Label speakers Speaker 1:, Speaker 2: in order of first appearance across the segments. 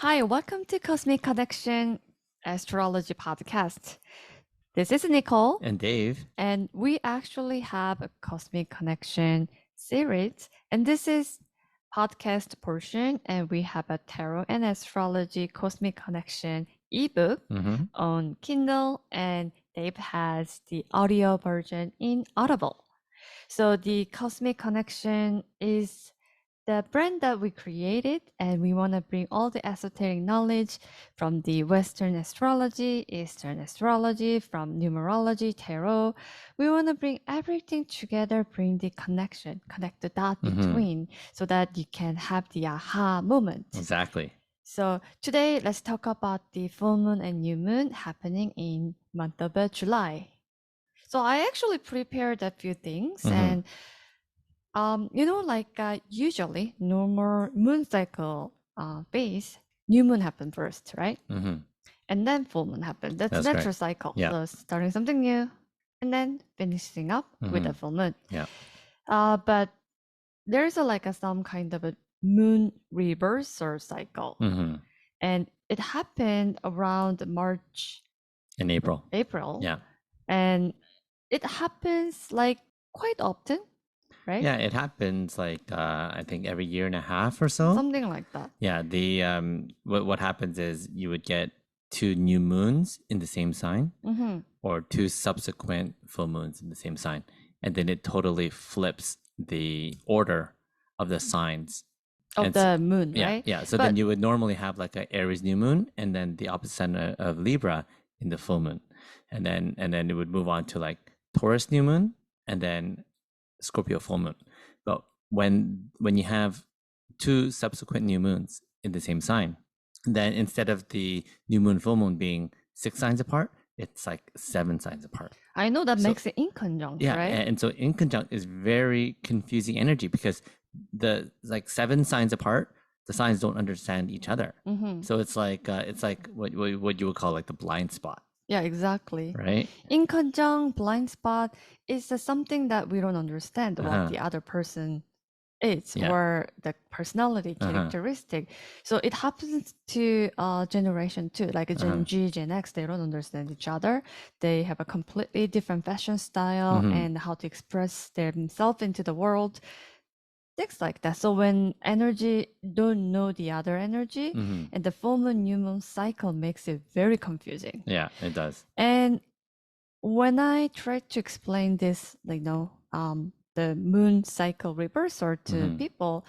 Speaker 1: Hi, welcome to Cosmic Connection Astrology Podcast. This is Nicole,
Speaker 2: And Dave.
Speaker 1: and we actually have a Cosmic Connection series, and this is podcast portion, and we have a Tarot and Astrology Cosmic Connection ebook on Kindle, and Dave has the audio version in Audible. So the Cosmic Connection is the brand that we created, and we want to bring all the esoteric knowledge from the Western astrology, Eastern astrology, from numerology, tarot. We want to bring everything together, bring the connection, connect the dot between, so that you can have the aha moment.
Speaker 2: Exactly.
Speaker 1: So today, let's talk about the full moon and new moon happening in month of July. So I actually prepared a few things, and usually normal moon cycle phase, new moon happen first, right? And then full moon happen. That's natural cycle.
Speaker 2: Yeah.
Speaker 1: So starting something new and then finishing up with a full moon.
Speaker 2: Yeah.
Speaker 1: But there's some kind of a moon reversal cycle. And it happened around March
Speaker 2: In April.
Speaker 1: Yeah. And it happens like quite often, right?
Speaker 2: Yeah, it happens like I think every year and a half or so.
Speaker 1: Something like that.
Speaker 2: Yeah, the what happens is you would get two new moons in the same sign or two subsequent full moons in the same sign, and then it totally flips the order of the signs
Speaker 1: of the moon, right?
Speaker 2: Yeah. So then you would normally have like a Aries new moon and then the opposite sign of Libra in the full moon. And then it would move on to like Taurus new moon and then Scorpio full moon. But when you have two subsequent new moons in the same sign, then instead of the new moon full moon being 6 signs apart, it's like 7 signs apart.
Speaker 1: I know that makes it inconjunct, right?
Speaker 2: Yeah, and so inconjunct is very confusing energy because the like 7 signs apart, the signs don't understand each other. So it's like what you would call like the blind spot.
Speaker 1: Yeah, exactly.
Speaker 2: Right?
Speaker 1: Inconjunct, blind spot is something that we don't understand what the other person is or the personality characteristic. So it happens to generation 2, like Gen G, Gen X. They don't understand each other. They have a completely different fashion style and how to express themselves into the world. Things like that. So when energy don't know the other energy, and the full moon, new moon cycle makes it very confusing.
Speaker 2: Yeah, it does.
Speaker 1: And when I try to explain this, the moon cycle reversal to people,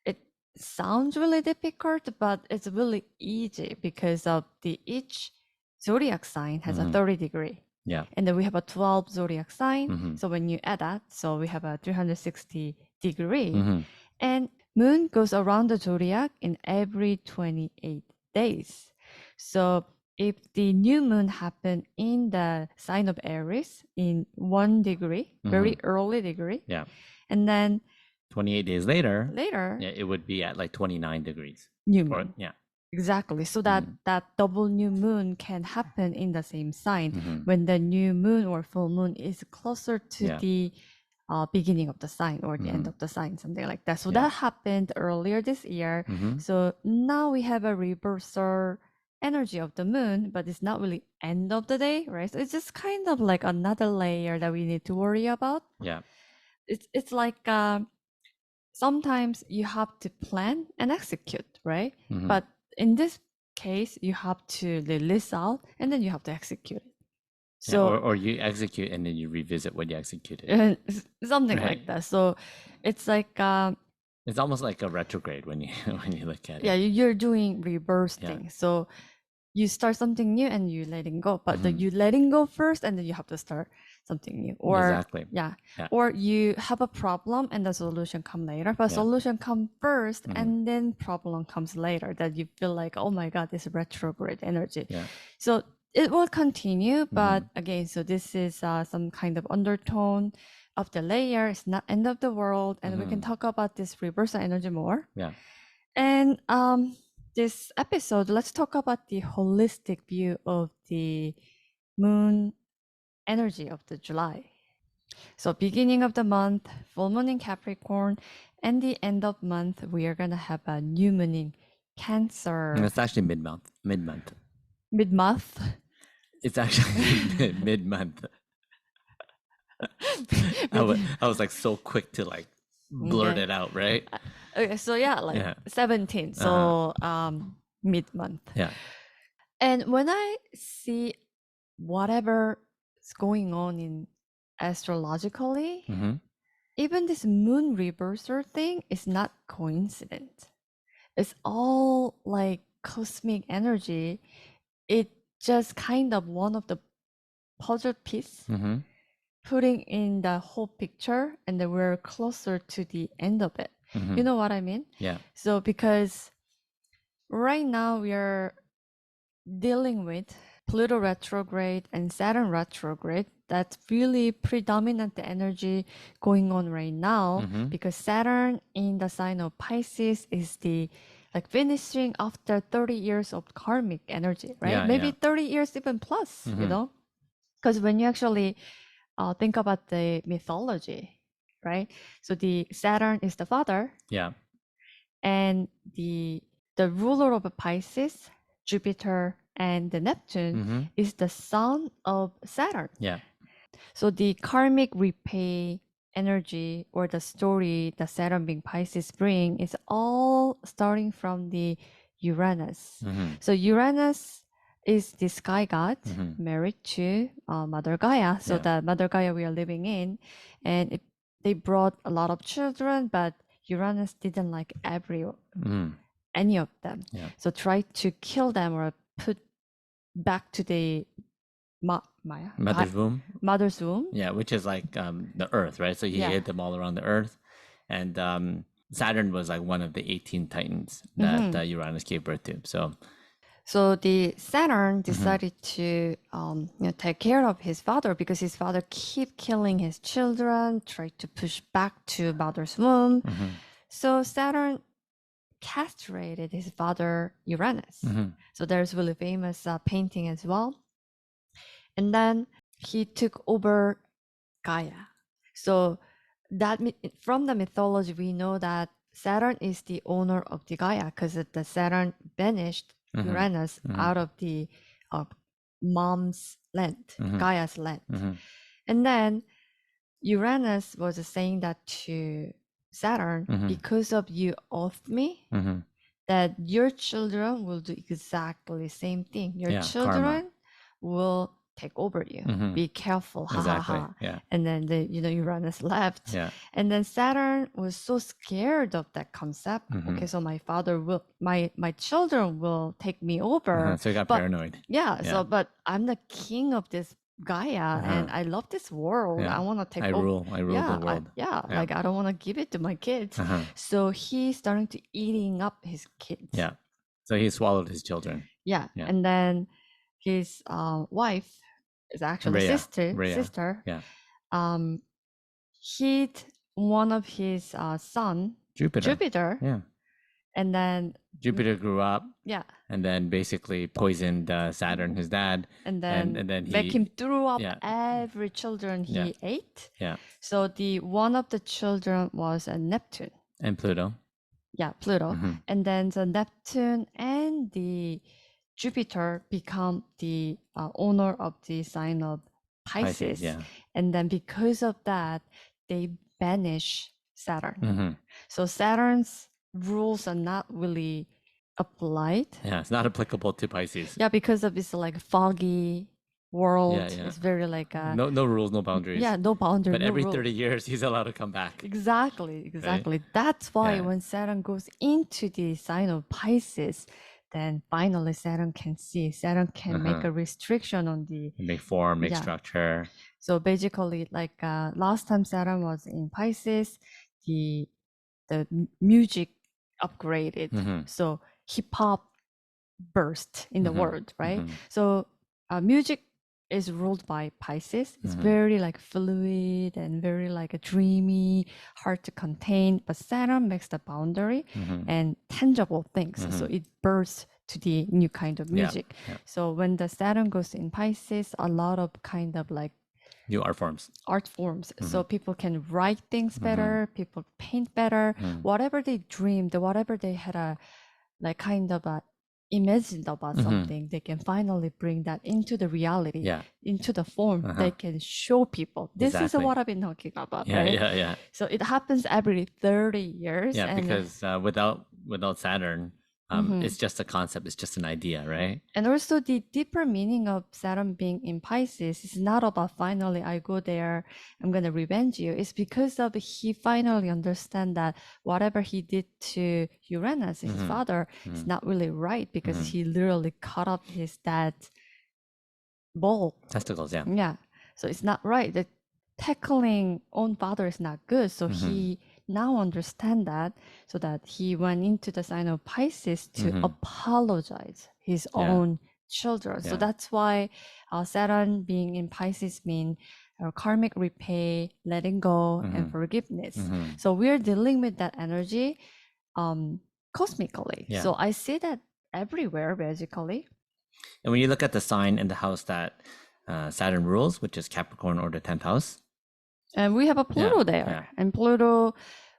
Speaker 1: it sounds really difficult, but it's really easy because of each zodiac sign has a 30 degree.
Speaker 2: Yeah.
Speaker 1: And then we have a 12 zodiac sign. So when you add that, so we have a 360 degree. And moon goes around the zodiac in every 28 days. So if the new moon happened in the sign of Aries in 1 degree, very early degree.
Speaker 2: Yeah.
Speaker 1: And then
Speaker 2: 28 days later,
Speaker 1: yeah,
Speaker 2: it would be at like 29 degrees.
Speaker 1: New moon.
Speaker 2: Yeah.
Speaker 1: Exactly. So that double new moon can happen in the same sign when the new moon or full moon is closer to the beginning of the sign or the end of the sign, something like that. So that happened earlier this year. So now we have a reversal energy of the moon, but it's not really end of the day, right? So it's just kind of like another layer that we need to worry about.
Speaker 2: Yeah.
Speaker 1: It's like sometimes you have to plan and execute, right? But in this case, you have to list out and then you have to execute it. So
Speaker 2: or you execute and then you revisit what you executed.
Speaker 1: Something like that. So it's like
Speaker 2: it's almost like a retrograde when you look at it.
Speaker 1: Yeah, you're doing reverse things. So you start something new and you letting go, but you letting go first and then you have to start something new. Or
Speaker 2: exactly.
Speaker 1: Yeah. Or you have a problem and the solution come later, but solution come first and then problem comes later, that you feel like, oh my God, this retrograde energy. So it will continue, but again, so this is some kind of undertone of the layer. It's not end of the world, and we can talk about this reversal energy more.
Speaker 2: Yeah.
Speaker 1: And this episode, let's talk about the holistic view of the moon energy of the July. So beginning of the month, full moon in Capricorn, and the end of month, we are gonna have a new moon in Cancer.
Speaker 2: It's actually mid-month. Mid-month.
Speaker 1: Mid-month.
Speaker 2: It's actually mid-month. I was like so quick to like blurt
Speaker 1: Okay.
Speaker 2: it out, right?
Speaker 1: Okay, so yeah, like
Speaker 2: Yeah.
Speaker 1: 17. So mid-month.
Speaker 2: Yeah.
Speaker 1: And when I see whatever is going on in astrologically,
Speaker 2: Mm-hmm.
Speaker 1: even this moon reversal thing is not coincident. It's all like cosmic energy. It just kind of one of the puzzle piece
Speaker 2: Mm-hmm.
Speaker 1: putting in the whole picture, and then we're closer to the end of it.
Speaker 2: Mm-hmm.
Speaker 1: You know what I mean?
Speaker 2: Yeah.
Speaker 1: So because right now we are dealing with Pluto retrograde and Saturn retrograde. That's really predominant energy going on right now
Speaker 2: Mm-hmm.
Speaker 1: because Saturn in the sign of Pisces is the like finishing after 30 years of karmic energy, right?
Speaker 2: Yeah,
Speaker 1: Maybe
Speaker 2: yeah.
Speaker 1: 30 years even plus, you
Speaker 2: Mhm.
Speaker 1: know? Because when you actually think about the mythology, right? So the Saturn is the father,
Speaker 2: Yeah.
Speaker 1: and the ruler of Pisces, Jupiter, and the Neptune
Speaker 2: Mm-hmm.
Speaker 1: is the son of Saturn.
Speaker 2: Yeah.
Speaker 1: So the karmic repay energy or the story that Saturn being Pisces bring is all starting from the Uranus.
Speaker 2: Mm-hmm.
Speaker 1: So Uranus is the sky god
Speaker 2: Mhm.
Speaker 1: married to Mother Gaia. So
Speaker 2: Yeah.
Speaker 1: the Mother Gaia we are living in, and they brought a lot of children, but Uranus didn't like any of them.
Speaker 2: Yeah.
Speaker 1: So tried to kill them or put back to the
Speaker 2: Mother's womb.
Speaker 1: mother's womb.
Speaker 2: Yeah, which is like the Earth, right? So he
Speaker 1: Yeah.
Speaker 2: hid them all around the Earth, and Saturn was like one of the 18 Titans that Uranus gave birth to.
Speaker 1: So the Saturn decided to take care of his father because his father keep killing his children, tried to push back to mother's womb. So Saturn castrated his father Uranus. So there's really famous painting as well. And then he took over Gaia. So that from the mythology, we know that Saturn is the owner of the Gaia because the Saturn banished Uranus out of the mom's land, Gaia's land. And then Uranus was saying that to Saturn, because of you oath me, that your children will do exactly the same thing. Your children will take over you. Be careful. Ha
Speaker 2: exactly.
Speaker 1: ha ha.
Speaker 2: Yeah.
Speaker 1: And then Uranus left.
Speaker 2: Yeah.
Speaker 1: And then Saturn was so scared of that concept. Okay, so my father will my children will take me over.
Speaker 2: So he got paranoid.
Speaker 1: Yeah, so but I'm the king of this Gaia and I love this world. I want to take over.
Speaker 2: I rule the world.
Speaker 1: Like I don't want to give it to my kids. So he's starting to eating up his kids.
Speaker 2: Yeah. So he swallowed his children.
Speaker 1: Yeah. And then his wife is actually
Speaker 2: Rhea.
Speaker 1: sister.
Speaker 2: Yeah.
Speaker 1: Hid one of his son, Jupiter.
Speaker 2: Yeah.
Speaker 1: And then
Speaker 2: Jupiter grew up.
Speaker 1: Yeah.
Speaker 2: And then basically poisoned Saturn, his dad.
Speaker 1: And then
Speaker 2: he
Speaker 1: make him threw up every children he ate.
Speaker 2: Yeah.
Speaker 1: So the one of the children was a Neptune.
Speaker 2: And Pluto.
Speaker 1: Yeah, Pluto. And then the Neptune and the Jupiter become the owner of the sign of Pisces.
Speaker 2: Yeah.
Speaker 1: And then because of that, they banish Saturn. So Saturn's rules are not really applied.
Speaker 2: Yeah, it's not applicable to Pisces.
Speaker 1: Yeah, because of this like foggy world.
Speaker 2: Yeah.
Speaker 1: It's very like
Speaker 2: no rules, no boundaries.
Speaker 1: Yeah, no boundaries.
Speaker 2: But
Speaker 1: no
Speaker 2: every 30 years, he's allowed to come back.
Speaker 1: Exactly. Right? That's why when Saturn goes into the sign of Pisces, then finally Saturn can see. Saturn can make a restriction on the
Speaker 2: make form, make structure.
Speaker 1: So basically, like last time Saturn was in Pisces, the music upgraded. So hip hop burst in the world, right? So music is ruled by Pisces. It's very like fluid and very like a dreamy, hard to contain. But Saturn makes the boundary and tangible things. So it bursts to the new kind of music. So when the Saturn goes in Pisces, a lot of kind of like
Speaker 2: new art forms.
Speaker 1: So people can write things better, people paint better, whatever they dreamed, whatever they had a like kind of imagined about something, they can finally bring that into the reality,
Speaker 2: Yeah.
Speaker 1: into the form. They can show people. This is
Speaker 2: Exactly.
Speaker 1: what I've been talking about,
Speaker 2: Yeah,
Speaker 1: right?
Speaker 2: yeah.
Speaker 1: So it happens every 30 years.
Speaker 2: Yeah,
Speaker 1: and
Speaker 2: because without Saturn, it's just a concept. It's just an idea, right?
Speaker 1: And also the deeper meaning of Saturn being in Pisces is not about finally I go there, I'm gonna revenge you. It's because of he finally understand that whatever he did to Uranus, his father, is not really right, because he literally cut off his dad's ball.
Speaker 2: Testicles, yeah.
Speaker 1: Yeah. So it's not right. The tackling own father is not good. So he now understand that, so that he went into the sign of Pisces to apologize his own children. So that's why Saturn being in Pisces mean karmic repay, letting go, and forgiveness. So we're dealing with that energy cosmically.
Speaker 2: Yeah.
Speaker 1: So I see that everywhere, basically.
Speaker 2: And when you look at the sign in the house that Saturn rules, which is Capricorn or the 10th house.
Speaker 1: And we have a Pluto there.
Speaker 2: Yeah.
Speaker 1: And Pluto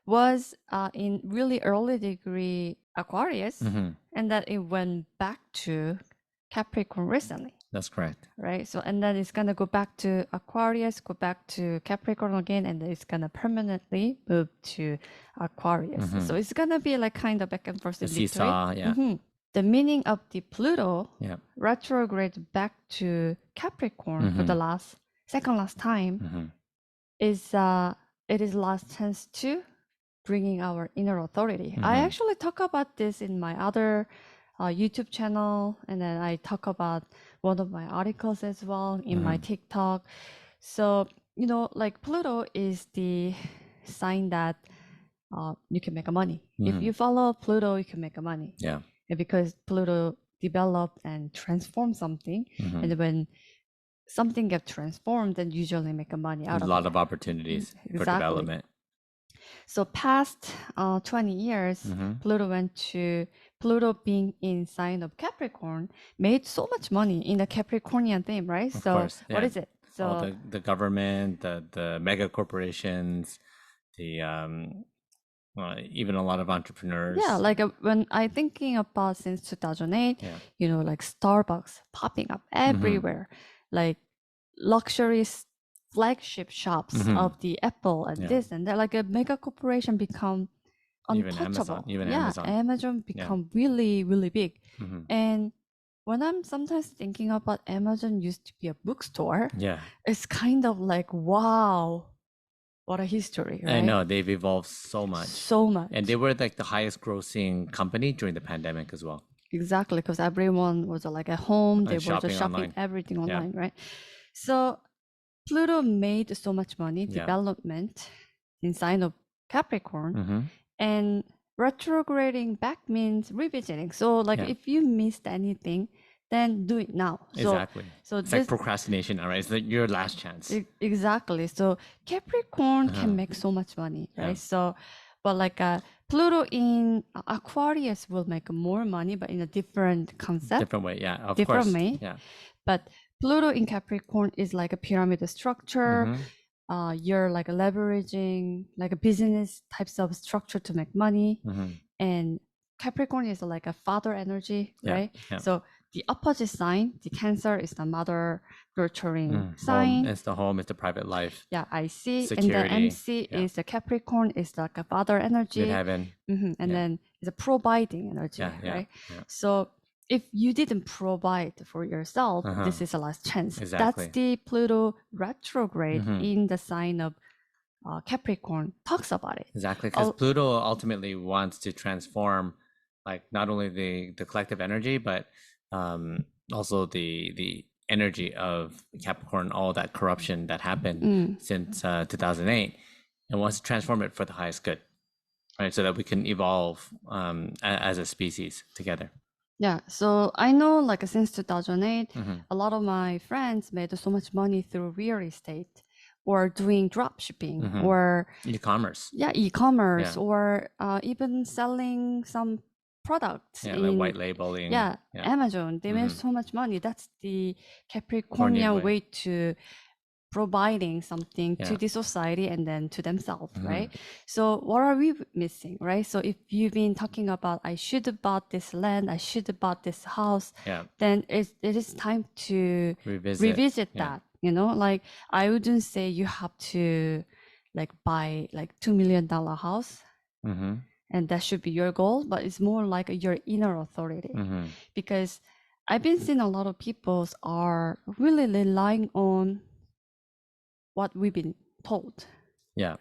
Speaker 1: was in really early degree Aquarius, and that it went back to Capricorn recently.
Speaker 2: That's correct.
Speaker 1: Right? So, and then it's going to go back to Aquarius, go back to Capricorn again, and then it's going to permanently move to Aquarius. So it's going to be like kind of back and forth.
Speaker 2: The seesaw, yeah.
Speaker 1: The meaning of the Pluto retrograde back to Capricorn for the second last time is it is last chance to bringing our inner authority. I actually talk about this in my other YouTube channel, and then I talk about one of my articles as well in my TikTok. So, you know, like Pluto is the sign that you can make money. If you follow Pluto, you can make money.
Speaker 2: Yeah.
Speaker 1: And because Pluto develop and transform something, and when something gets transformed, then usually make money out
Speaker 2: There's
Speaker 1: of
Speaker 2: a lot
Speaker 1: it.
Speaker 2: of opportunities for development.
Speaker 1: So past 20 years, Pluto being in sign of Capricorn made so much money in the Capricornian theme, right?
Speaker 2: Of
Speaker 1: So
Speaker 2: course,
Speaker 1: what
Speaker 2: yeah.
Speaker 1: is it? So
Speaker 2: all the government, the mega corporations, the even a lot of entrepreneurs.
Speaker 1: yeah, like when I thinking about since 2008, you know, like Starbucks popping up everywhere, like luxury flagship shops of the Apple and this and that, like a mega corporation become untouchable.
Speaker 2: Even Amazon.
Speaker 1: Amazon become really, really big. And when I'm sometimes thinking about Amazon used to be a bookstore, it's kind of like, wow, what a history, right?
Speaker 2: I know, they've evolved so much.
Speaker 1: So much.
Speaker 2: And they were like the highest grossing company during the pandemic as well.
Speaker 1: Exactly, because everyone was like at home, they were
Speaker 2: shopping
Speaker 1: just shopping
Speaker 2: online.
Speaker 1: everything online, right? So Pluto made so much money, development in sign of Capricorn, and retrograding back means revisiting. So like if you missed anything, then do it now.
Speaker 2: Exactly.
Speaker 1: So
Speaker 2: it's like procrastination, right? It's like your last chance.
Speaker 1: Exactly. So Capricorn can make so much money, right? So, but like Pluto in Aquarius will make more money, but in a different concept.
Speaker 2: Different way, yeah. Of
Speaker 1: different
Speaker 2: course.
Speaker 1: way.
Speaker 2: Yeah.
Speaker 1: But Pluto in Capricorn is like a pyramid structure. You're like leveraging like a business types of structure to make money. And Capricorn is like a father energy, right? So the opposite sign, the Cancer, is the mother nurturing sign.
Speaker 2: It's the home, it's the private life.
Speaker 1: Yeah, I see.
Speaker 2: Security.
Speaker 1: And the MC is the Capricorn, is like a father energy.
Speaker 2: Midheaven.
Speaker 1: And then it's a providing energy, right? So if you didn't provide for yourself, this is the last chance.
Speaker 2: Exactly.
Speaker 1: That's the Pluto retrograde in the sign of Capricorn talks about it.
Speaker 2: Exactly, because Pluto ultimately wants to transform, like not only the collective energy, but also the energy of Capricorn, all that corruption that happened since 2008, and wants to transform it for the highest good, right? So that we can evolve as a species together.
Speaker 1: Yeah, so I know like since 2008, a lot of my friends made so much money through real estate or doing drop shipping or
Speaker 2: e-commerce.
Speaker 1: Yeah, e-commerce or even selling some products.
Speaker 2: Yeah, like white labeling.
Speaker 1: Yeah, Amazon. They made so much money. That's the Capricornian way to providing something to the society and then to themselves, right? So what are we missing, right? So if you've been talking about, I should have bought this land, I should have bought this house, then it is time to revisit that, you know? Like, I wouldn't say you have to like buy like $2 million house, and that should be your goal, but it's more like your inner authority. Because I've been seeing a lot of people are really relying on what we've been told.
Speaker 2: Yeah.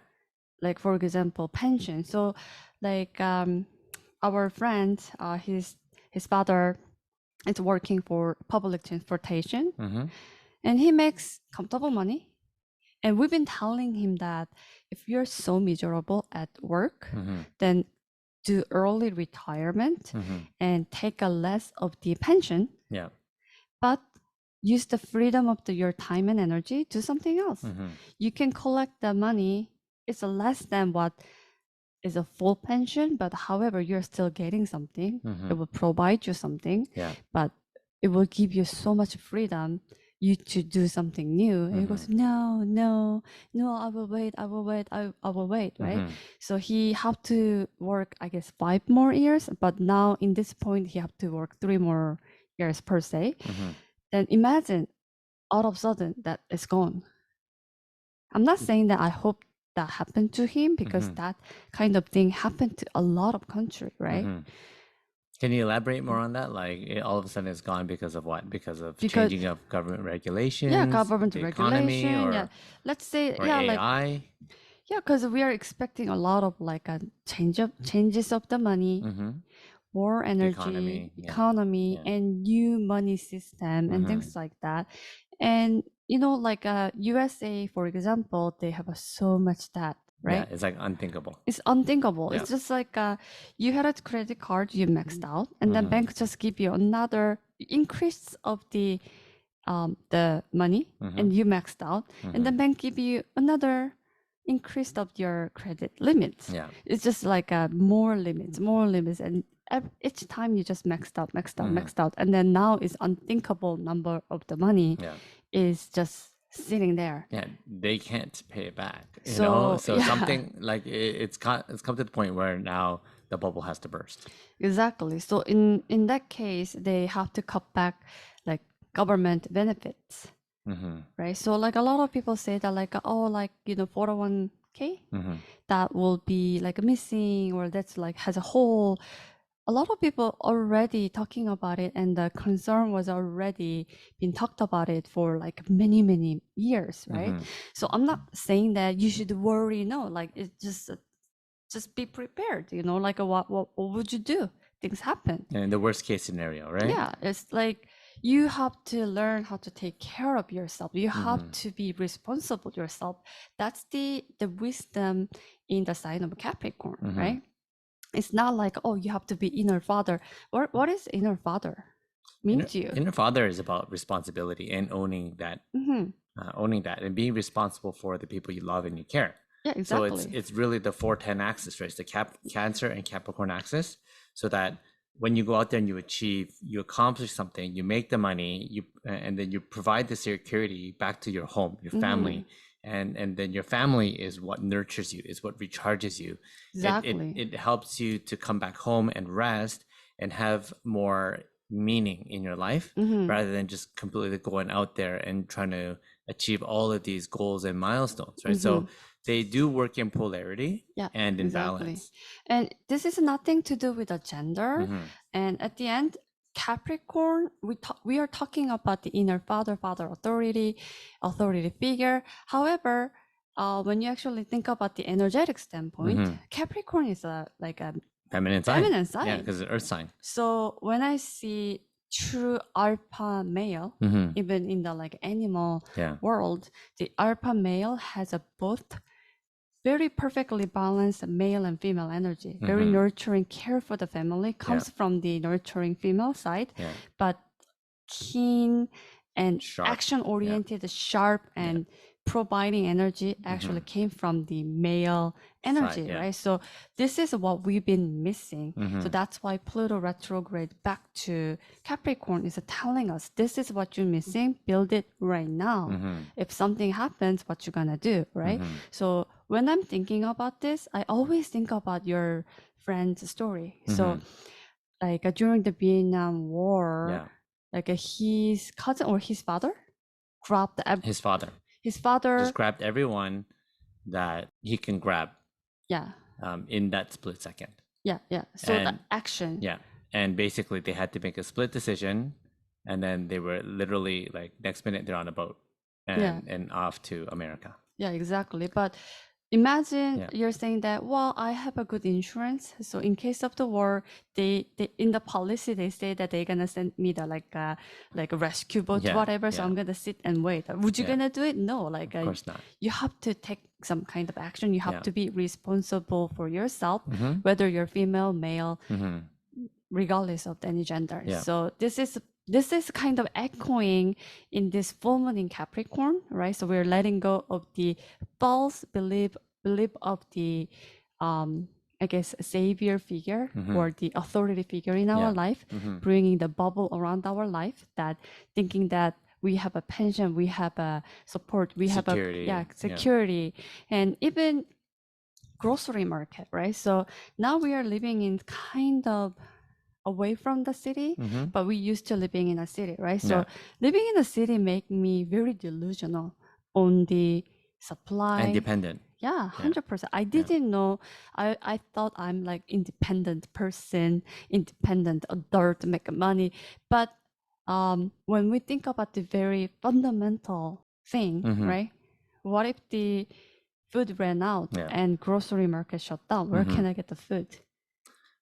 Speaker 1: Like, for example, pension. So like our friend, his father is working for public transportation, and he makes comfortable money. And we've been telling him that if you're so miserable at work, then do early retirement and take a less of the pension.
Speaker 2: Yeah.
Speaker 1: But use the freedom of your time and energy, do something else. You can collect the money. It's less than what is a full pension, but however, you're still getting something. It will provide you something, but it will give you so much freedom you to do something new. And he goes, no, I will wait, right? So he have to work, I guess, 5 more years, but now in this point, he have to work 3 more years per se. Then imagine all of a sudden that is gone. I'm not saying that I hope that happened to him, because that kind of thing happened to a lot of country, right?
Speaker 2: Can you elaborate more on that? Like, all of a sudden it's gone because of what? Because changing of government regulations?
Speaker 1: Yeah, government
Speaker 2: regulation.
Speaker 1: Economy, or, let's say,
Speaker 2: or AI?
Speaker 1: Like, because we are expecting a lot of like a changes of the money, war, energy, economy, and new money system and things like that. And you know, like USA, for example, they have so much debt, right?
Speaker 2: Yeah, it's like unthinkable.
Speaker 1: It's unthinkable. It's just like you had a credit card, you maxed out, and then bank just give you another increase of the money, and you maxed out, and then bank give you another increase of your credit limits.
Speaker 2: Yeah,
Speaker 1: it's just like more limits, and each time you just maxed out, and then now is unthinkable number of the money is just sitting there.
Speaker 2: Yeah, they can't pay it back. You know, so something like it's come to the point where now the bubble has to burst.
Speaker 1: Exactly. So in that case, they have to cut back like government benefits, right? So like a lot of people say that like, oh, like, you know, 401k that will be like missing, or that's like has a hole. A lot of people already talking about it, and the concern was already been talked about it for like many years, right? So I'm not saying that you should worry. No, like it's just be prepared. You know, like what would you do? Things happen.
Speaker 2: And the worst case scenario, right?
Speaker 1: Yeah, it's like you have to learn how to take care of yourself. You have to be responsible yourself. That's the wisdom in the sign of Capricorn, right? It's not like, oh, you have to be inner father. What is inner father mean to you?
Speaker 2: Inner father is about responsibility and owning that, and being responsible for the people you love and you care.
Speaker 1: Yeah, exactly.
Speaker 2: So it's really the 410 axis, right? It's the Cancer and Capricorn axis, so that when you go out there and you accomplish something, you make the money, and then you provide the security back to your home, your family. And then your family is what nurtures you, is what recharges you.
Speaker 1: Exactly.
Speaker 2: It helps you to come back home and rest and have more meaning in your life, rather than just completely going out there and trying to achieve all of these goals and milestones, right? So they do work in polarity and in balance.
Speaker 1: And this is nothing to do with the gender. And at the end, Capricorn, we are talking about the inner father authority figure. However, when you actually think about the energetic standpoint, Capricorn is like a
Speaker 2: feminine sign. Yeah, because it's earth sign.
Speaker 1: So when I see true alpha male, even in the like animal world, the alpha male has a both very perfectly balanced male and female energy, very nurturing, care for the family, comes from the nurturing female side, but keen and action-oriented, sharp, and providing energy actually came from the male energy,
Speaker 2: yeah.
Speaker 1: right? So this is what we've been missing.
Speaker 2: Mm-hmm.
Speaker 1: So that's why Pluto retrograde back to Capricorn is telling us this is what you're missing. Build it right now.
Speaker 2: Mm-hmm.
Speaker 1: If something happens, what you gonna do, right?
Speaker 2: Mm-hmm.
Speaker 1: So when I'm thinking about this, I always think about your friend's story. So like during the Vietnam War,
Speaker 2: Yeah.
Speaker 1: like his cousin or his father grabbed
Speaker 2: His father
Speaker 1: his father.
Speaker 2: just grabbed everyone that he can grab
Speaker 1: Yeah.
Speaker 2: in that split second.
Speaker 1: Yeah. Yeah. So the
Speaker 2: And-
Speaker 1: action.
Speaker 2: Yeah. And basically they had to make a split decision, and then they were literally like next minute they're on a boat and off to America.
Speaker 1: Yeah, exactly. But imagine
Speaker 2: Yeah.
Speaker 1: you're saying that, well, I have a good insurance. So in case of the war, they in the policy they say that they're gonna send me the like a rescue boat,
Speaker 2: Yeah,
Speaker 1: whatever. So
Speaker 2: yeah.
Speaker 1: I'm gonna sit and wait. Would you
Speaker 2: Yeah.
Speaker 1: gonna do it? No, like
Speaker 2: Of course not.
Speaker 1: you have to take some kind of action. You have
Speaker 2: Yeah.
Speaker 1: to be responsible for yourself,
Speaker 2: Mm-hmm.
Speaker 1: whether you're female, male,
Speaker 2: Mm-hmm.
Speaker 1: regardless of any gender.
Speaker 2: Yeah.
Speaker 1: So this is kind of echoing in this full moon in Capricorn, right? So we're letting go of the false belief of the I guess savior figure or the authority figure in our
Speaker 2: Yeah.
Speaker 1: life,
Speaker 2: Mm-hmm.
Speaker 1: bringing the bubble around our life, that thinking that we have a pension, we have a support, we
Speaker 2: Security,
Speaker 1: have
Speaker 2: yeah.
Speaker 1: security, and even grocery market, right? So now we are living in kind of away from the city,
Speaker 2: Mm-hmm.
Speaker 1: but we used to living in a city, right? So
Speaker 2: Yeah.
Speaker 1: living in a city make me very delusional on the supply.
Speaker 2: And dependent.
Speaker 1: Yeah, 100%. I didn't know. I thought I'm like independent person, independent adult, make money. But when we think about the very fundamental thing, right? What if the food ran out and grocery market shut down? Where can I get the food?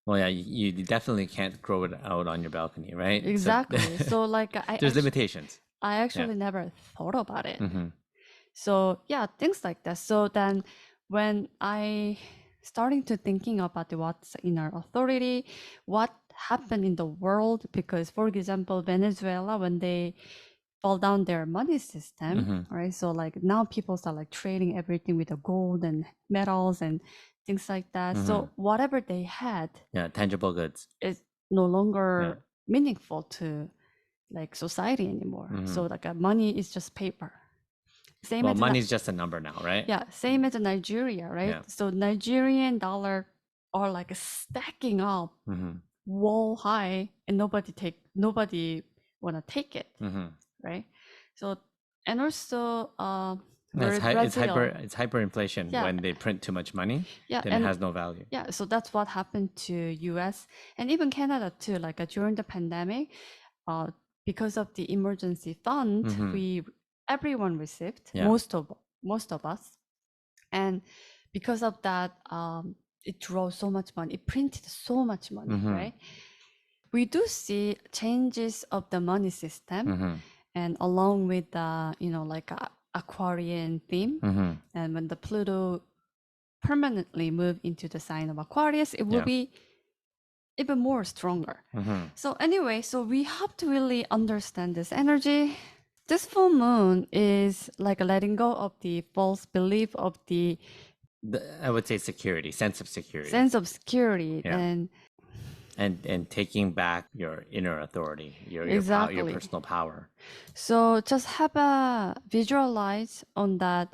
Speaker 2: Well, yeah, you definitely can't grow it out on your balcony, right? So-
Speaker 1: Exactly. So like
Speaker 2: there's limitations.
Speaker 1: I actually never thought about it.
Speaker 2: Mm-hmm.
Speaker 1: So yeah, things like that. So then when I starting to thinking about what's inner authority, what happened in the world, because for example, Venezuela, when they fall down their money system, right? So like now people start like trading everything with the gold and metals and things like that. So whatever they had
Speaker 2: Yeah, tangible goods.
Speaker 1: is no longer meaningful to like society anymore. So like money is just paper. Same
Speaker 2: Well,
Speaker 1: as
Speaker 2: money is just a number now, right?
Speaker 1: yeah, same as Nigeria, right?
Speaker 2: Yeah.
Speaker 1: So Nigerian dollar are like stacking up
Speaker 2: Mm-hmm.
Speaker 1: wall high, and nobody wanna take it,
Speaker 2: Mm-hmm.
Speaker 1: right? So and also
Speaker 2: It's hyperinflation
Speaker 1: Yeah.
Speaker 2: when they print too much money.
Speaker 1: Yeah,
Speaker 2: Then
Speaker 1: and
Speaker 2: it has no value.
Speaker 1: yeah, so that's what happened to US and even Canada too. Like during the pandemic, because of the emergency fund, everyone received,
Speaker 2: Yeah.
Speaker 1: most of us, and because of that, it drew so much money. It printed so much money, right? We do see changes of the money system, and along with the like Aquarian theme, and when the Pluto permanently move into the sign of Aquarius, it will be even more stronger. So anyway, so we have to really understand this energy. This full moon is like letting go of the false belief of the
Speaker 2: I would say security, sense of security,
Speaker 1: sense of security,
Speaker 2: Yeah. and taking back your inner authority, your
Speaker 1: Exactly.
Speaker 2: personal power.
Speaker 1: So just have a visualize on that.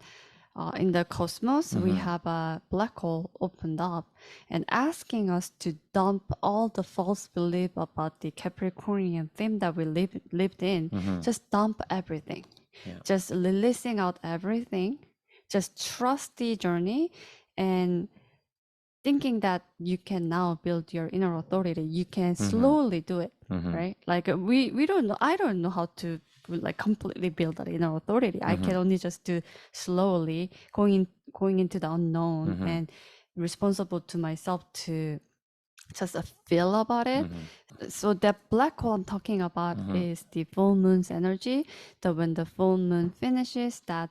Speaker 1: In the cosmos, we have a black hole opened up and asking us to dump all the false belief about the Capricornian theme that we lived in. Just dump everything.
Speaker 2: Yeah.
Speaker 1: Just releasing out everything. Just trust the journey and thinking that you can now build your inner authority. You can slowly do it, right? Like we don't know. I don't know how to like completely build that inner authority. I can only just do slowly going into the unknown and responsible to myself to just a feel about it. So that black hole I'm talking about is the full moon's energy. That when the full moon finishes, that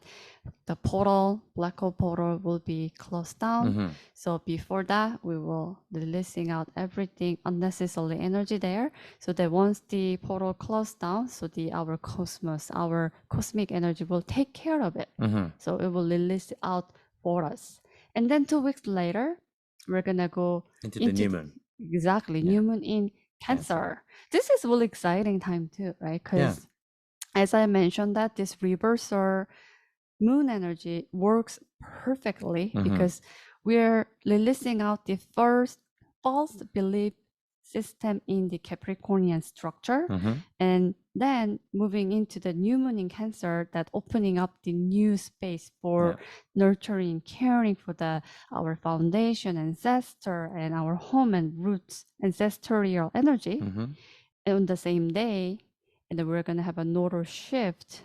Speaker 1: the portal, black hole portal, will be closed down. So before that, we will releasing out everything unnecessary energy there. So that once the portal closed down, so our cosmos, our cosmic energy will take care of it. So it will release it out for us. And then 2 weeks later, we're gonna go
Speaker 2: into the new moon.
Speaker 1: Exactly, new moon in Cancer. This is really exciting time too, right? Because as I mentioned, that this reversal moon energy works perfectly because we're releasing out the first false belief system in the Capricornian structure, and then moving into the new moon in Cancer, that opening up the new space for nurturing, caring for our foundation, ancestor, and our home and roots, ancestral energy. And on the same day, and then we're gonna have a nodal shift.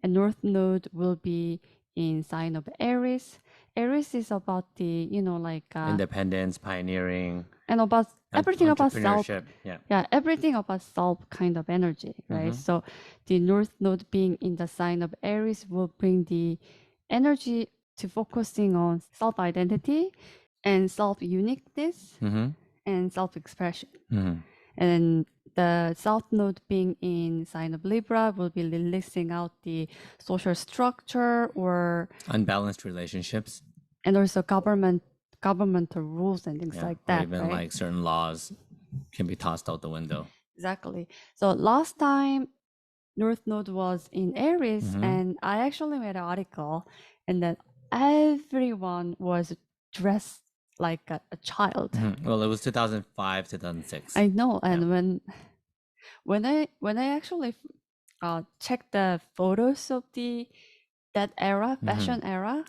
Speaker 1: A north node will be in sign of Aries. Aries is about the,
Speaker 2: independence, pioneering,
Speaker 1: and about everything about self.
Speaker 2: Yeah,
Speaker 1: everything about self kind of energy, right? So the north node being in the sign of Aries will bring the energy to focusing on self-identity and self-uniqueness and self-expression. And the south node being in sign of Libra will be releasing out the social structure or
Speaker 2: unbalanced relationships,
Speaker 1: and also governmental rules and things like that.
Speaker 2: Or even
Speaker 1: right?
Speaker 2: like certain laws can be tossed out the window.
Speaker 1: Exactly. So last time North Node was in Aries, and I actually made an article, and then everyone was dressed like a child.
Speaker 2: Well, it was 2005, 2006.
Speaker 1: I know, and when I actually checked the photos of that era, fashion era,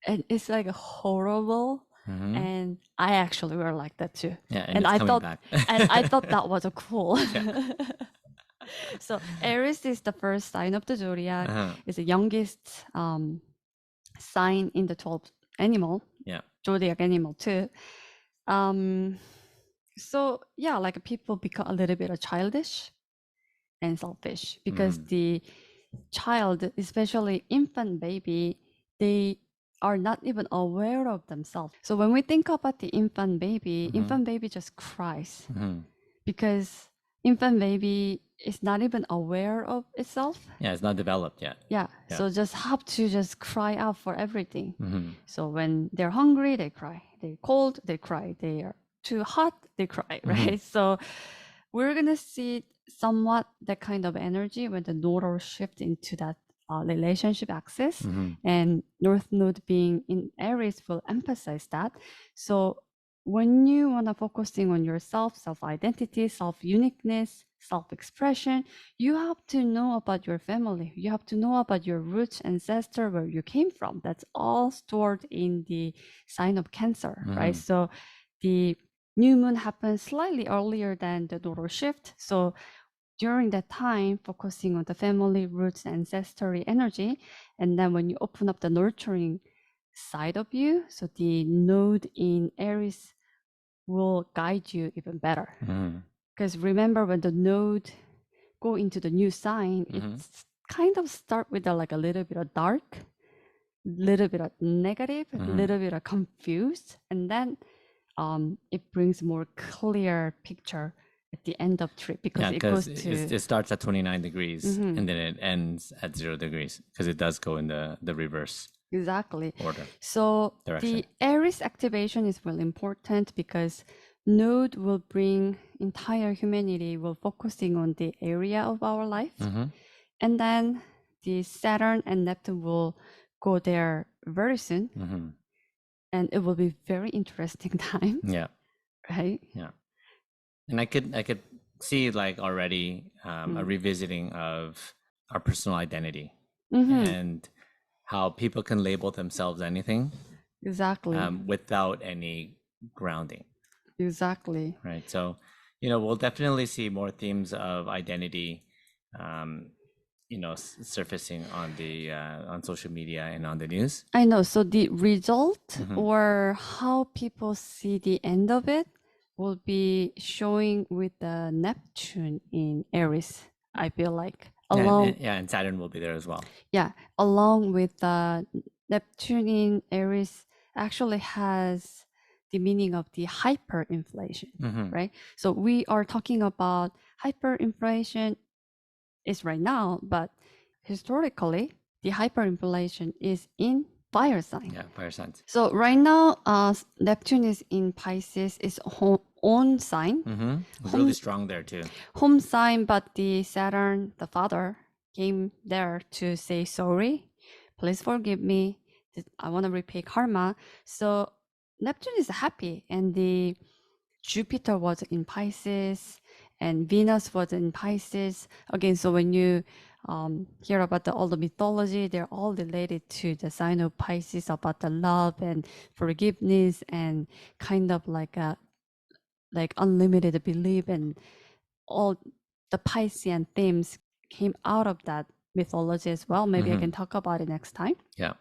Speaker 1: and it's like horrible. And I actually were like that too.
Speaker 2: Yeah,
Speaker 1: and I thought
Speaker 2: back.
Speaker 1: and I thought that was a cool. So Aries is the first sign of the zodiac. It's the youngest sign in the 12th animal. Zodiac animal too. So yeah, like people become a little bit childish and selfish because the child, especially infant baby, they are not even aware of themselves. So when we think about the infant baby just cries because infant baby is not even aware of itself.
Speaker 2: Yeah, it's not developed yet.
Speaker 1: Yeah. So just have to just cry out for everything. So when they're hungry, they cry. They're cold, they cry. They are too hot, they cry, right? So we're gonna see somewhat that kind of energy when the nodal shift into that relationship axis, and North Node being in Aries will emphasize that. So when you want to focusing on yourself, self-identity, self-uniqueness, self-expression, you have to know about your family. You have to know about your roots, ancestor, where you came from. That's all stored in the sign of Cancer, right? So the new moon happens slightly earlier than the nodal shift. So during that time, focusing on the family, roots, ancestry energy. And then when you open up the nurturing side of you, so the node in Aries will guide you even better. Because remember, when the node go into the new sign, it's kind of start with a little bit of dark, little bit of negative, little bit of confused, and then it brings more clear picture at the end of trip because
Speaker 2: it starts at 29 degrees and then it ends at 0 degrees because it does go in the reverse.
Speaker 1: Exactly.
Speaker 2: Order.
Speaker 1: So
Speaker 2: direction.
Speaker 1: The Aries activation is really important because node will bring entire humanity will focusing on the area of our life. And then the Saturn and Neptune will go there very soon. And it will be very interesting time.
Speaker 2: Yeah.
Speaker 1: Right?
Speaker 2: Yeah. And I could see like already a revisiting of our personal identity and how people can label themselves anything.
Speaker 1: Exactly.
Speaker 2: Without any grounding.
Speaker 1: Exactly.
Speaker 2: Right. So, we'll definitely see more themes of identity, surfacing on the on social media and on the news.
Speaker 1: I know. So the result or how people see the end of it
Speaker 3: will be showing with the Neptune in Aries, I feel like.
Speaker 2: And Saturn will be there as well.
Speaker 3: Yeah, along with Neptune in Aries actually has the meaning of the hyperinflation, right? So we are talking about hyperinflation is right now, but historically, the hyperinflation is in fire sign.
Speaker 2: Yeah, fire signs.
Speaker 3: So right now, Neptune is in Pisces, is own sign.
Speaker 2: Really strong there too.
Speaker 3: Home sign, but the Saturn, the father, came there to say sorry. Please forgive me. I want to repay karma. So Neptune is happy, and the Jupiter was in Pisces, and Venus was in Pisces. Again, so when you hear about all the mythology, they're all related to the sign of Pisces, about the love and forgiveness and kind of like a unlimited belief, and all the Piscean themes came out of that mythology as well. Maybe I can talk about it next time.
Speaker 2: Yeah.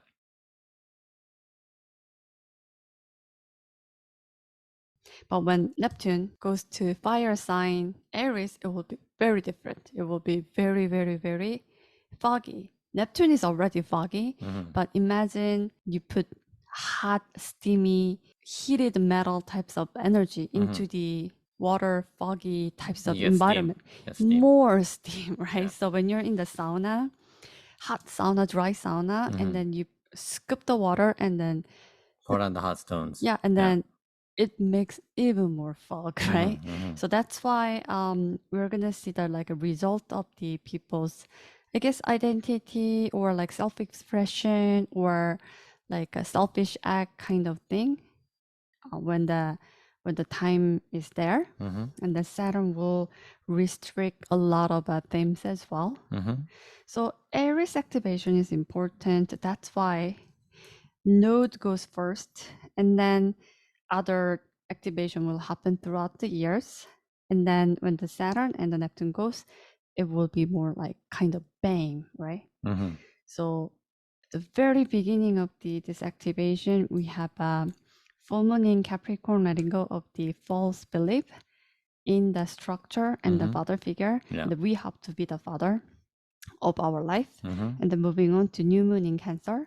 Speaker 3: But when Neptune goes to fire sign Aries, it will be very different. It will be very, very, very foggy. Neptune is already foggy, but imagine you put hot, steamy, heated metal types of energy into the water, foggy types of environment.
Speaker 2: Steam.
Speaker 3: More steam, right?
Speaker 2: Yeah.
Speaker 3: So when you're in the sauna, hot sauna, dry sauna, and then you scoop the water and then
Speaker 2: pour on the hot stones.
Speaker 3: Yeah, and then it makes even more fog, right? So that's why we're gonna see that like a result of the people's, I guess, identity or like self-expression or like a selfish act kind of thing when the time is there, and the Saturn will restrict a lot of themes as well. So Aries activation is important. That's why Node goes first, and then other activation will happen throughout the years. And then when the Saturn and the Neptune goes, it will be more like kind of bang, right? So the very beginning of this activation, we have full moon in Capricorn, letting go of the false belief in the structure and the father figure. That we have to be the father of our life. And then moving on to new moon in Cancer,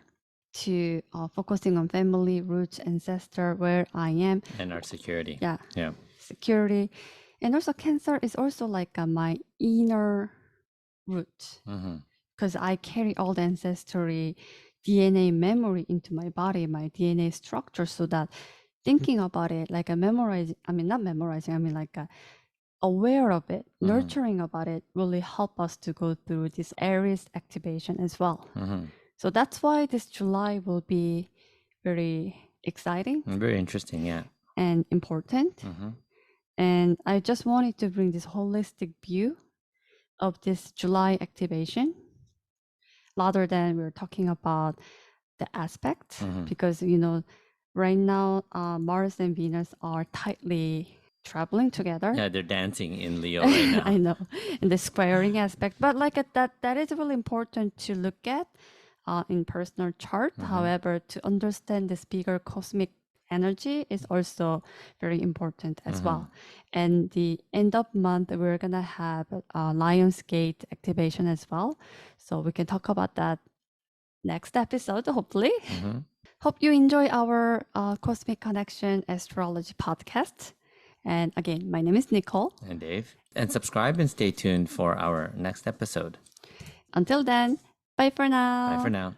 Speaker 3: to focusing on family, roots, ancestor, where I am.
Speaker 2: And our security.
Speaker 3: Yeah. Security. And also Cancer is also like my inner root. Because I carry all the ancestry DNA memory into my body, my DNA structure, so that thinking about it, like not memorizing, like aware of it, nurturing about it, really help us to go through this Aries activation as well. So that's why this July will be very exciting.
Speaker 2: Very interesting, yeah.
Speaker 3: And important. And I just wanted to bring this holistic view of this July activation, rather than we're talking about the aspect, because, right now, Mars and Venus are tightly traveling together.
Speaker 2: Yeah, they're dancing in Leo right now.
Speaker 3: I know, in the squaring aspect. But like that is really important to look at in personal chart. However, to understand this bigger cosmic energy is also very important as well. And the end of month, we're gonna have Lion's Gate activation as well. So we can talk about that next episode, hopefully. Hope you enjoy our Cosmic Connection Astrology podcast. And again, my name is Nicole.
Speaker 2: And Dave. And subscribe and stay tuned for our next episode.
Speaker 3: Until then, bye for now.
Speaker 2: Bye for now.